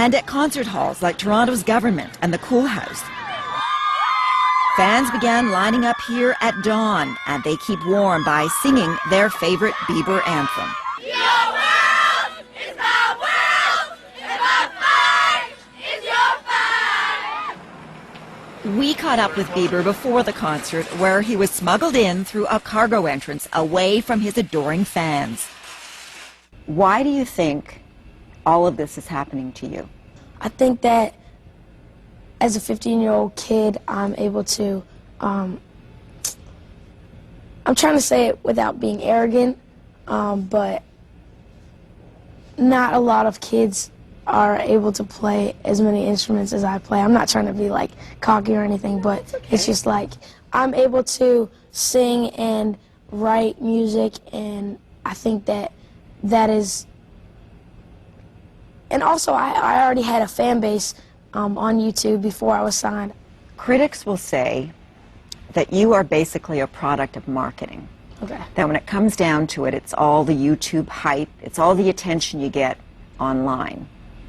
and at concert halls like Toronto's Government and the Cool House. Fans began lining up here at dawn, and they keep warm by singing their favorite Bieber anthem. Your world is my world, and my fight is your fight. We caught up with Bieber before the concert, where he was smuggled in through a cargo entrance away from his adoring fans. Why do you think all of this is happening to you? I think that as a 15-year-old kid, I'm able to, I'm trying to say it without being arrogant, but not a lot of kids are able to play as many instruments as I play. I'm not trying to be like cocky or anything, but it's just like I'm able to sing and write music, and I think that that is. And also, I already had a fan base on YouTube before I was signed. Critics will say that you are basically a product of marketing. Okay. That when it comes down to it, it's all the YouTube hype, it's all the attention you get online.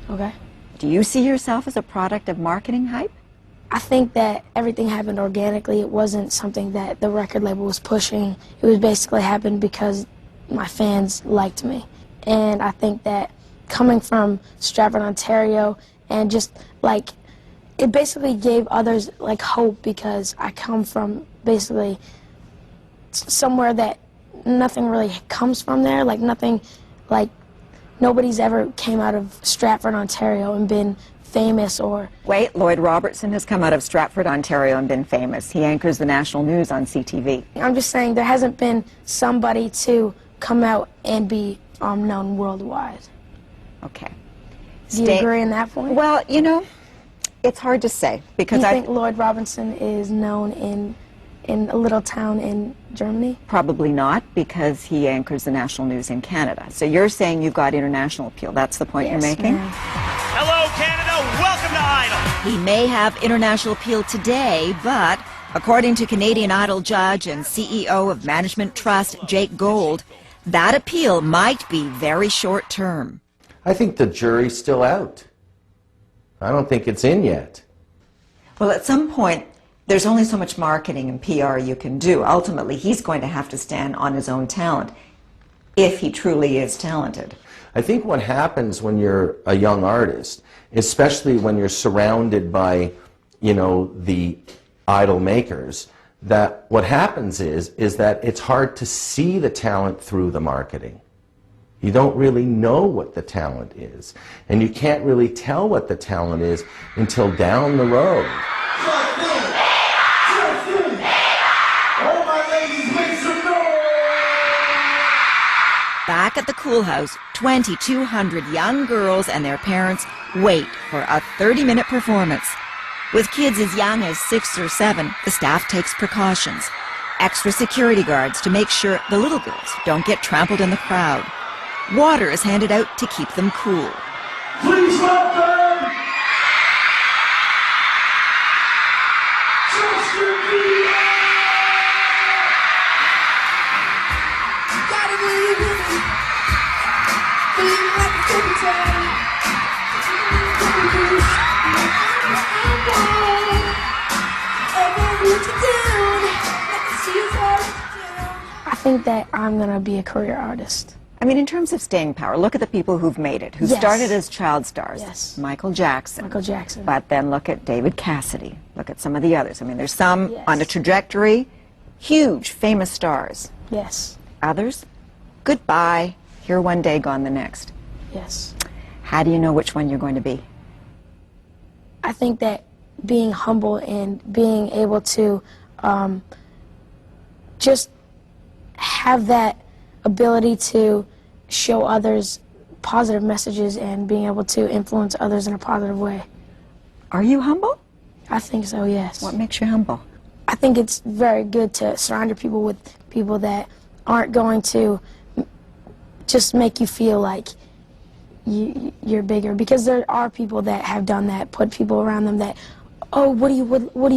Okay. Do you see yourself as a product of marketing hype? I think that everything happened organically. It wasn't something that the record label was pushing. It was basically happened because my fans liked me. And I think that coming from Stratford, Ontario, and just like it basically gave others like hope, because I come from basically somewhere that nothing really comes from there, like nothing, like nobody's ever came out of Stratford, Ontario and been famous. Or wait, Lloyd Robertson has come out of Stratford, Ontario and been famous. He anchors the national news on CTV. I'm just saying there hasn't been somebody to come out and be known worldwide. Okay. Do you agree on that point? Well, you know, it's hard to say, because I think Lloyd Robertson is known in a little town in Germany? Probably not, because he anchors the national news in Canada. So you're saying you've got international appeal. That's the point yes, you're making? Ma'am. Hello, Canada. Welcome to Idol. He may have international appeal today, but according to Canadian Idol judge and CEO of Management Trust, Jake Gold, that appeal might be very short term. I think the jury's still out. I don't think it's in yet. Well, at some point, there's only so much marketing and PR you can do. Ultimately, he's going to have to stand on his own talent, if he truly is talented. I think what happens when you're a young artist, especially when you're surrounded by, you know, the idol makers, that what happens is that it's hard to see the talent through the marketing. You don't really know what the talent is, and you can't really tell what the talent is until down the road. Back at the Cool House, 2,200 young girls and their parents wait for a 30-minute performance. With kids as young as 6 or 7, the staff takes precautions. Extra security guards to make sure the little girls don't get trampled in the crowd. Water is handed out to keep them cool. Please welcome Justin Bieber! Gotta believe it. Believe it like a good time. I think that I'm going to be a career artist. I mean, in terms of staying power, look at the people who've made it, who yes. started as child stars. Yes. Michael Jackson. Michael Jackson. But then look at David Cassidy. Look at some of the others. I mean, there's some yes. on a trajectory, huge, famous stars. Yes. Others, goodbye, here one day, gone the next. Yes. How do you know which one you're going to be? I think that being humble and being able to just have that ability to show others positive messages and being able to influence others in a positive way. Are you humble? I think so, yes. What makes you humble? I think it's very good to surround your people with people that aren't going to just make you feel like you're bigger, because there are people that have done that, put people around them that, oh, what do you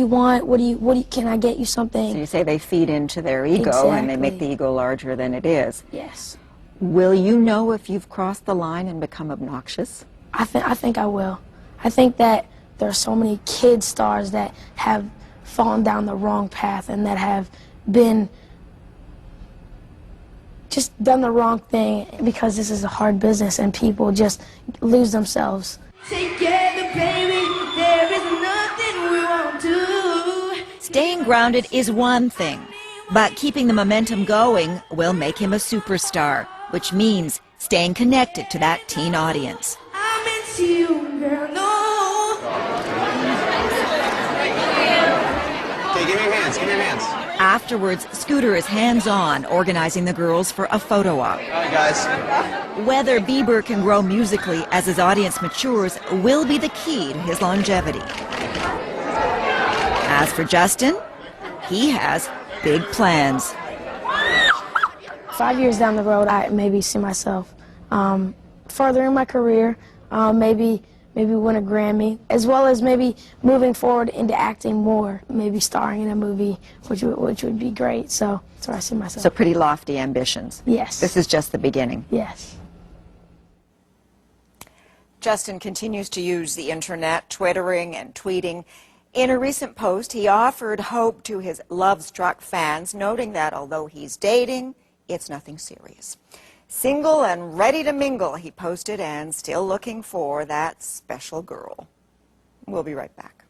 want? Can I get you something? So you say they feed into their ego, exactly. And they make the ego larger than it is. Yes. Will you know if you've crossed the line and become obnoxious? I think I will. I think that there are so many kid stars that have fallen down the wrong path and that have been just done the wrong thing because this is a hard business and people just lose themselves. Together, baby, there is nothing we won't do. Staying grounded is one thing, but keeping the momentum going will make him a superstar, which means staying connected to that teen audience. I'm into you, girl, no. Okay, give me your hands, give me your hands. Afterwards, Scooter is hands-on, organizing the girls for a photo op. All right, guys. Whether Bieber can grow musically as his audience matures will be the key to his longevity. As for Justin, he has big plans. 5 years down the road, I maybe see myself further in my career, maybe win a Grammy, as well as maybe moving forward into acting more, maybe starring in a movie, which would be great. So that's where I see myself. So pretty lofty ambitions. Yes. This is just the beginning. Yes. Justin continues to use the internet, twittering and tweeting. In a recent post, he offered hope to his love-struck fans, noting that although he's dating, it's nothing serious. Single and ready to mingle, he posted, and still looking for that special girl. We'll be right back.